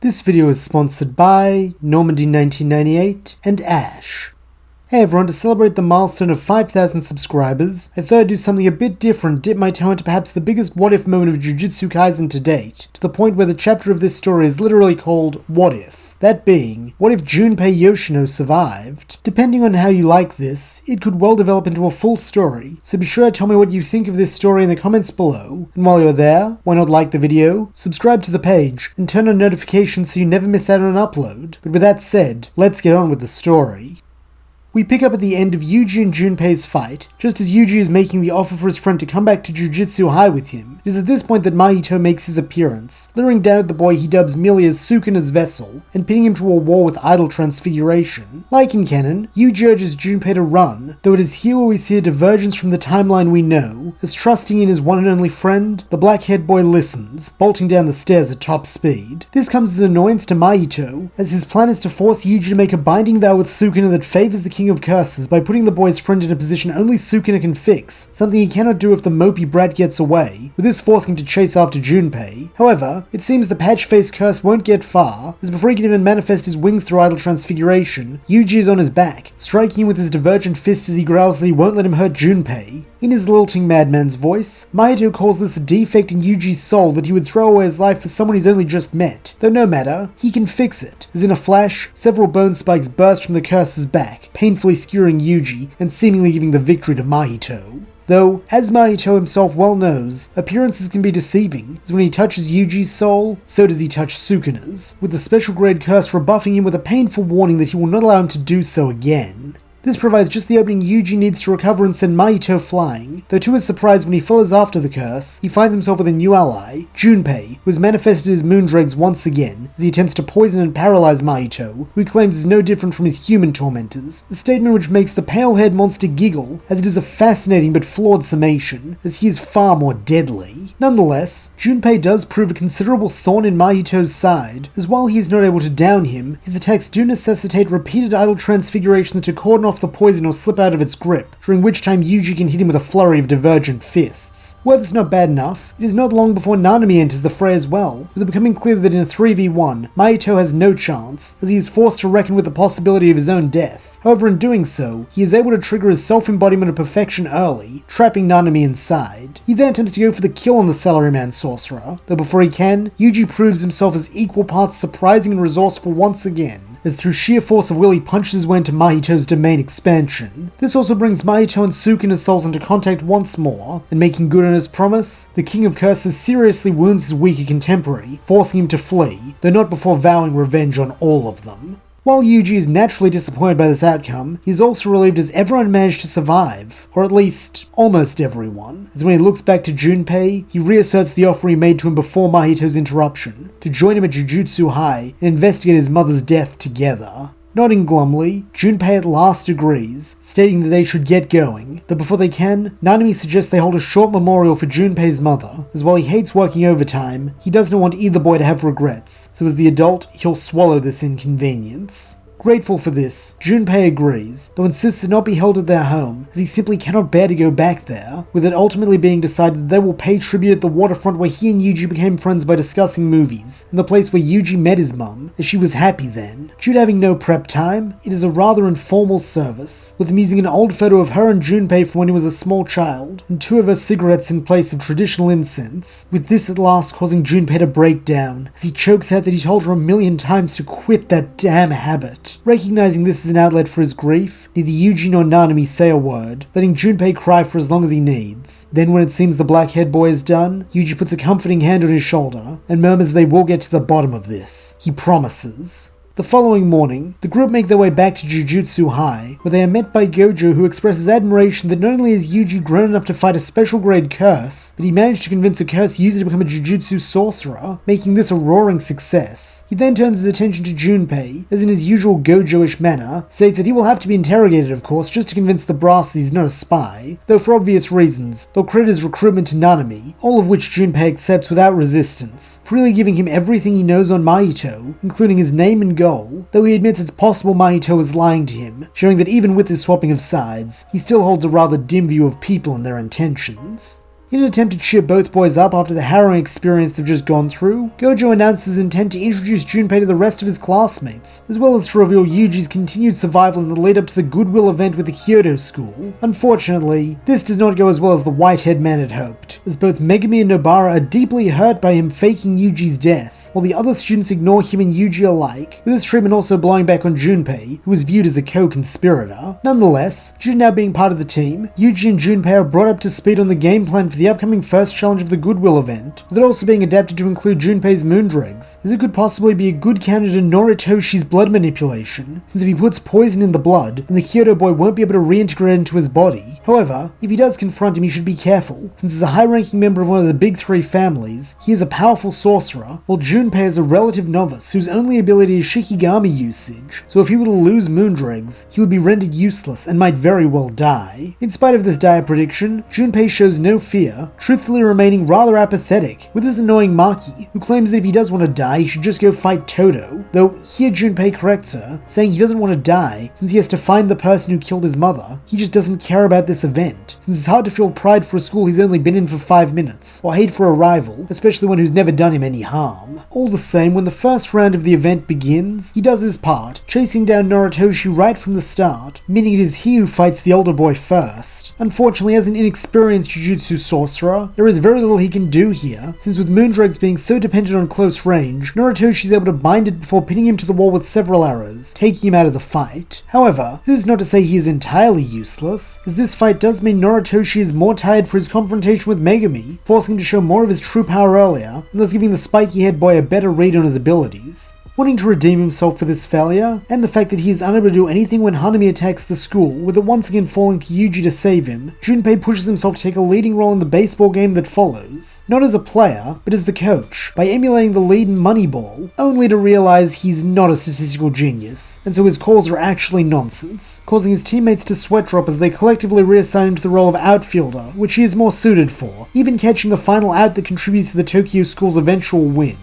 This video is sponsored by Normandy 1998 and Ash. Hey everyone, to celebrate the milestone of 5,000 subscribers, I thought I'd do something a bit different, dip my toe into perhaps the biggest what-if moment of Jujutsu Kaisen to date, to the point where the chapter of this story is literally called What If. That being, what if Junpei Yoshino survived? Depending on how you like this, it could well develop into a full story, so be sure to tell me what you think of this story in the comments below. And while you're there, why not like the video, subscribe to the page, and turn on notifications so you never miss out on an upload. But with that said, let's get on with the story. We pick up at the end of Yuji and Junpei's fight, just as Yuji is making the offer for his friend to come back to Jujutsu High with him. It is at this point that Mahito makes his appearance, leering down at the boy he dubs merely as Sukuna's vessel, and pinning him to a wall with idol transfiguration. Like in canon, Yuji urges Junpei to run, though it is here where we see a divergence from the timeline we know, as trusting in his one and only friend, the black-haired boy listens, bolting down the stairs at top speed. This comes as an annoyance to Mahito, as his plan is to force Yuji to make a binding vow with Sukuna that favors the King of Curses by putting the boy's friend in a position only Sukuna can fix, something he cannot do if the mopey brat gets away, with this forcing him to chase after Junpei. However, it seems the patch-faced curse won't get far, as before he can even manifest his wings through idol transfiguration, Yuji is on his back, striking him with his divergent fist as he growls that he won't let him hurt Junpei. In his lilting madman's voice, Mahito calls this a defect in Yuji's soul that he would throw away his life for someone he's only just met, though no matter, he can fix it, as in a flash, several bone spikes burst from the curse's back, painfully skewering Yuji and seemingly giving the victory to Mahito. Though, as Mahito himself well knows, appearances can be deceiving, as when he touches Yuji's soul, so does he touch Sukuna's, with the special grade curse rebuffing him with a painful warning that he will not allow him to do so again. This provides just the opening Yuji needs to recover and send Mahito flying, though to his surprise when he follows after the curse, he finds himself with a new ally, Junpei, who has manifested his moondregs once again, as he attempts to poison and paralyze Mahito, who he claims is no different from his human tormentors, a statement which makes the pale-haired monster giggle, as it is a fascinating but flawed summation, as he is far more deadly. Nonetheless, Junpei does prove a considerable thorn in Mahito's side, as while he is not able to down him, his attacks do necessitate repeated idol transfigurations to cordon off the poison or slip out of its grip, during which time Yuji can hit him with a flurry of divergent fists. Were this not bad enough, it is not long before Nanami enters the fray as well, with it becoming clear that in a 3v1, Mahito has no chance, as he is forced to reckon with the possibility of his own death. However, in doing so, he is able to trigger his self-embodiment of perfection early, trapping Nanami inside. He then attempts to go for the kill on the salaryman sorcerer, though before he can, Yuji proves himself as equal parts surprising and resourceful once again, as through sheer force of will he punches his way into Mahito's domain expansion. This also brings Mahito and Sukuna's souls into contact once more, and making good on his promise, the King of Curses seriously wounds his weaker contemporary, forcing him to flee, though not before vowing revenge on all of them. While Yuji is naturally disappointed by this outcome, he is also relieved as everyone managed to survive, or at least, almost everyone, as when he looks back to Junpei, he reasserts the offer he made to him before Mahito's interruption, to join him at Jujutsu High and investigate his mother's death together. Nodding glumly, Junpei at last agrees, stating that they should get going, though before they can, Nanami suggests they hold a short memorial for Junpei's mother, as while he hates working overtime, he does not want either boy to have regrets, so as the adult, he'll swallow this inconvenience. Grateful for this, Junpei agrees, though insists it not be held at their home, as he simply cannot bear to go back there, with it ultimately being decided that they will pay tribute at the waterfront where he and Yuji became friends by discussing movies, and the place where Yuji met his mum, as she was happy then. Due to having no prep time, it is a rather informal service, with them using an old photo of her and Junpei from when he was a small child, and 2 of her cigarettes in place of traditional incense, with this at last causing Junpei to break down, as he chokes out that he told her 1,000,000 times to quit that damn habit. Recognizing this as an outlet for his grief, neither Yuji nor Nanami say a word, letting Junpei cry for as long as he needs. Then when it seems the black-haired boy is done, Yuji puts a comforting hand on his shoulder, and murmurs they will get to the bottom of this. He promises. The following morning, the group make their way back to Jujutsu High, where they are met by Gojo, who expresses admiration that not only is Yuji grown enough to fight a special grade curse, but he managed to convince a curse user to become a Jujutsu Sorcerer, making this a roaring success. He then turns his attention to Junpei, as in his usual Gojo-ish manner, states that he will have to be interrogated of course just to convince the brass that he's not a spy, though for obvious reasons, they'll credit his recruitment to Nanami, all of which Junpei accepts without resistance, freely giving him everything he knows on Mahito, including his name and goal, though he admits it's possible Mahito is lying to him, showing that even with his swapping of sides, he still holds a rather dim view of people and their intentions. In an attempt to cheer both boys up after the harrowing experience they've just gone through, Gojo announces his intent to introduce Junpei to the rest of his classmates, as well as to reveal Yuji's continued survival in the lead up to the Goodwill event with the Kyoto school. Unfortunately, this does not go as well as the white-haired man had hoped, as both Megumi and Nobara are deeply hurt by him faking Yuji's death, while the other students ignore him and Yuji alike, with this treatment also blowing back on Junpei, who is viewed as a co-conspirator. Nonetheless, due to now being part of the team, Yuji and Junpei are brought up to speed on the game plan for the upcoming first challenge of the Goodwill event, with it also being adapted to include Junpei's moondregs, as it could possibly be a good counter to Noritoshi's blood manipulation, since if he puts poison in the blood, then the Kyoto boy won't be able to reintegrate into his body. However, if he does confront him, he should be careful, since as a high-ranking member of one of the big three families, he is a powerful sorcerer, while Junpei is a relative novice whose only ability is Shikigami usage, so if he were to lose moondregs, he would be rendered useless and might very well die. In spite of this dire prediction, Junpei shows no fear, truthfully remaining rather apathetic, with his annoying Maki, who claims that if he does want to die, he should just go fight Todo, though here Junpei corrects her, saying he doesn't want to die since he has to find the person who killed his mother. He just doesn't care about this event, since it's hard to feel pride for a school he's only been in for 5 minutes, or hate for a rival, especially one who's never done him any harm. All the same, when the first round of the event begins, he does his part, chasing down Noritoshi right from the start, meaning it is he who fights the older boy first. Unfortunately, as an inexperienced Jujutsu sorcerer, there is very little he can do here, since with moondregs being so dependent on close range, Noritoshi is able to bind it before pinning him to the wall with several arrows, taking him out of the fight. However, this is not to say he is entirely useless, as this fight does mean Noritoshi is more tired for his confrontation with Megumi, forcing him to show more of his true power earlier, and thus giving the spiky-haired boy a better read on his abilities. Wanting to redeem himself for this failure, and the fact that he is unable to do anything when Hanami attacks the school, with it once again falling to Yuji to save him, Junpei pushes himself to take a leading role in the baseball game that follows, not as a player, but as the coach, by emulating the lead in Moneyball, only to realize he's not a statistical genius, and so his calls are actually nonsense, causing his teammates to sweat drop as they collectively reassign him to the role of outfielder, which he is more suited for, even catching the final out that contributes to the Tokyo school's eventual win.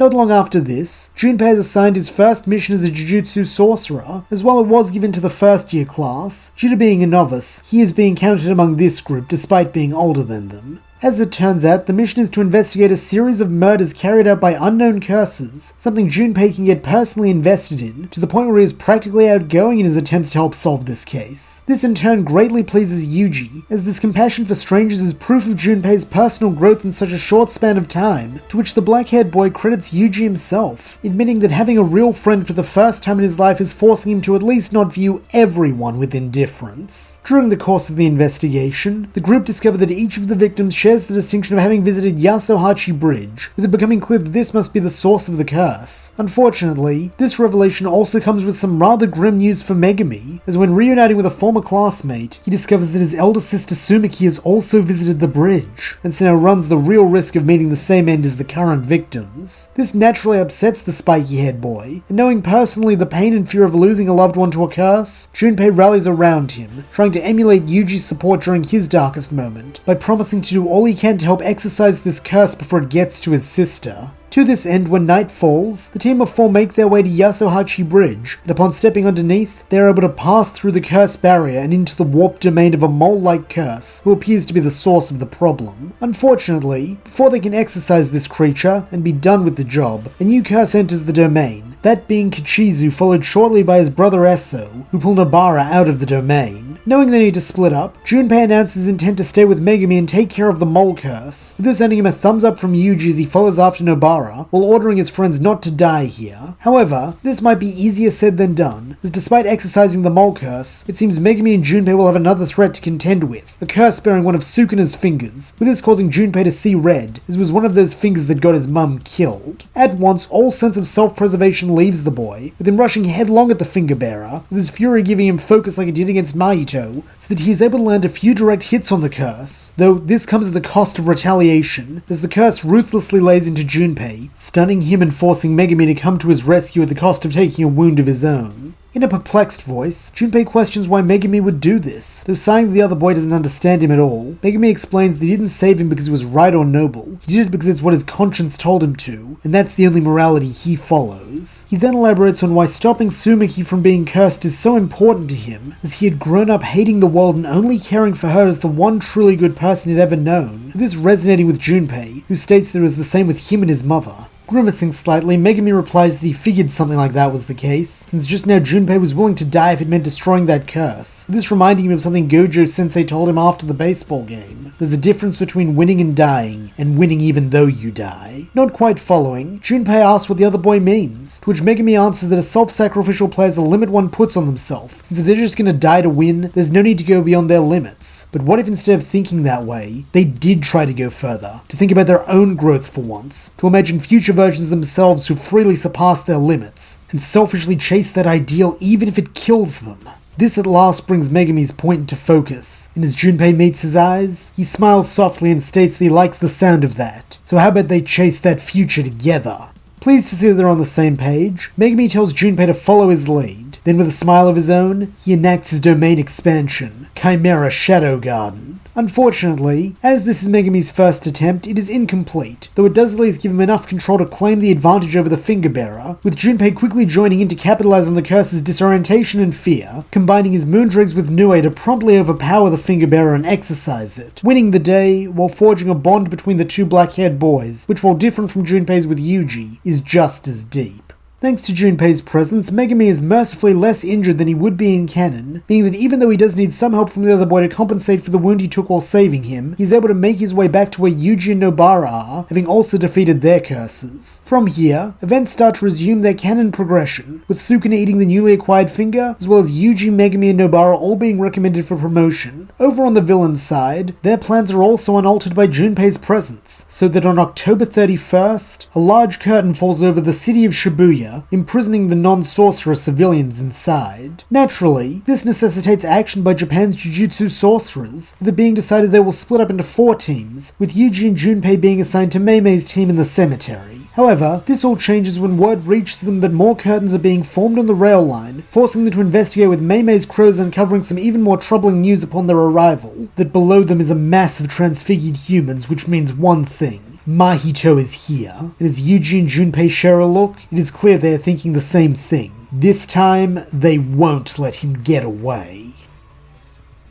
Not long after this, Junpei is assigned his first mission as a Jujutsu Sorcerer, as while it was given to the first year class, due to being a novice, he is being counted among this group despite being older than them. As it turns out, the mission is to investigate a series of murders carried out by unknown curses, something Junpei can get personally invested in, to the point where he is practically outgoing in his attempts to help solve this case. This in turn greatly pleases Yuji, as this compassion for strangers is proof of Junpei's personal growth in such a short span of time, to which the black-haired boy credits Yuji himself, admitting that having a real friend for the first time in his life is forcing him to at least not view everyone with indifference. During the course of the investigation, the group discovered that each of the victims shares the distinction of having visited Yasuhachi Bridge, with it becoming clear that this must be the source of the curse. Unfortunately, this revelation also comes with some rather grim news for Megumi, as when reuniting with a former classmate, he discovers that his elder sister Sumiki has also visited the bridge, and so now runs the real risk of meeting the same end as the current victims. This naturally upsets the spiky-haired boy, and knowing personally the pain and fear of losing a loved one to a curse, Junpei rallies around him, trying to emulate Yuji's support during his darkest moment, by promising to do all he can to help exorcise this curse before it gets to his sister. To this end, when night falls, the team of 4 make their way to Yasuhachi Bridge, and upon stepping underneath, they are able to pass through the curse barrier and into the warped domain of a mole-like curse, who appears to be the source of the problem. Unfortunately, before they can exorcise this creature and be done with the job, a new curse enters the domain, that being Kichizu, followed shortly by his brother Esso, who pull Nobara out of the domain. Knowing they need to split up, Junpei announces his intent to stay with Megumi and take care of the mole curse, with this earning him a thumbs up from Yuji as he follows after Nobara, while ordering his friends not to die here. However, this might be easier said than done, as despite exercising the mole curse, it seems Megumi and Junpei will have another threat to contend with, a curse bearing one of Sukuna's fingers, with this causing Junpei to see red, as it was one of those fingers that got his mum killed. At once, all sense of self-preservation leaves the boy, with him rushing headlong at the finger bearer, with his fury giving him focus like it did against Mahito, so that he is able to land a few direct hits on the curse, though this comes at the cost of retaliation, as the curse ruthlessly lays into Junpei, stunning him and forcing Megumi to come to his rescue at the cost of taking a wound of his own. In a perplexed voice, Junpei questions why Megumi would do this. Though sighing the other boy doesn't understand him at all, Megumi explains that he didn't save him because he was right or noble. He did it because it's what his conscience told him to, and that's the only morality he follows. He then elaborates on why stopping Sumiki from being cursed is so important to him, as he had grown up hating the world and only caring for her as the one truly good person he'd ever known. This resonating with Junpei, who states that it was the same with him and his mother. Grimacing slightly, Megumi replies that he figured something like that was the case, since just now Junpei was willing to die if it meant destroying that curse. This reminding him of something Gojo-sensei told him after the baseball game. There's a difference between winning and dying, and winning even though you die. Not quite following, Junpei asks what the other boy means, to which Megumi answers that a self-sacrificial player is a limit one puts on themselves, since if they're just gonna die to win, there's no need to go beyond their limits. But what if instead of thinking that way, they did try to go further, to think about their own growth for once, to imagine future versions of themselves who freely surpass their limits, and selfishly chase that ideal even if it kills them. This at last brings Megumi's point into focus, and as Junpei meets his eyes, he smiles softly and states that he likes the sound of that. So how about they chase that future together? Pleased to see that they're on the same page, Megumi tells Junpei to follow his lead. Then with a smile of his own, he enacts his domain expansion, Chimera Shadow Garden. Unfortunately, as this is Megumi's first attempt, it is incomplete, though it does at least give him enough control to claim the advantage over the finger bearer, with Junpei quickly joining in to capitalize on the curse's disorientation and fear, combining his moondregs with Nue to promptly overpower the finger bearer and exercise it, winning the day while forging a bond between the two black-haired boys, which while different from Junpei's with Yuji, is just as deep. Thanks to Junpei's presence, Megumi is mercifully less injured than he would be in canon, meaning that even though he does need some help from the other boy to compensate for the wound he took while saving him, he's able to make his way back to where Yuji and Nobara are, having also defeated their curses. From here, events start to resume their canon progression, with Sukuna eating the newly acquired finger, as well as Yuji, Megumi, and Nobara all being recommended for promotion. Over on the villain's side, their plans are also unaltered by Junpei's presence, so that on October 31st, a large curtain falls over the city of Shibuya, imprisoning the non-sorcerer civilians inside. Naturally, this necessitates action by Japan's Jujutsu Sorcerers, with it being decided they will split up into 4 teams, with Yuji and Junpei being assigned to Meimei's team in the cemetery. However, this all changes when word reaches them that more curtains are being formed on the rail line, forcing them to investigate with Meimei's crows uncovering some even more troubling news upon their arrival, that below them is a mass of transfigured humans, which means one thing. Mahito is here, and as Yuji and Junpei share a look, it is clear they are thinking the same thing. This time, they won't let him get away.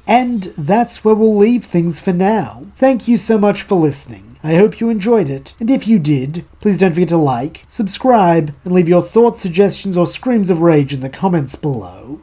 And that's where we'll leave things for now. Thank you so much for listening. I hope you enjoyed it, and if you did, please don't forget to like, subscribe, and leave your thoughts, suggestions, or screams of rage in the comments below.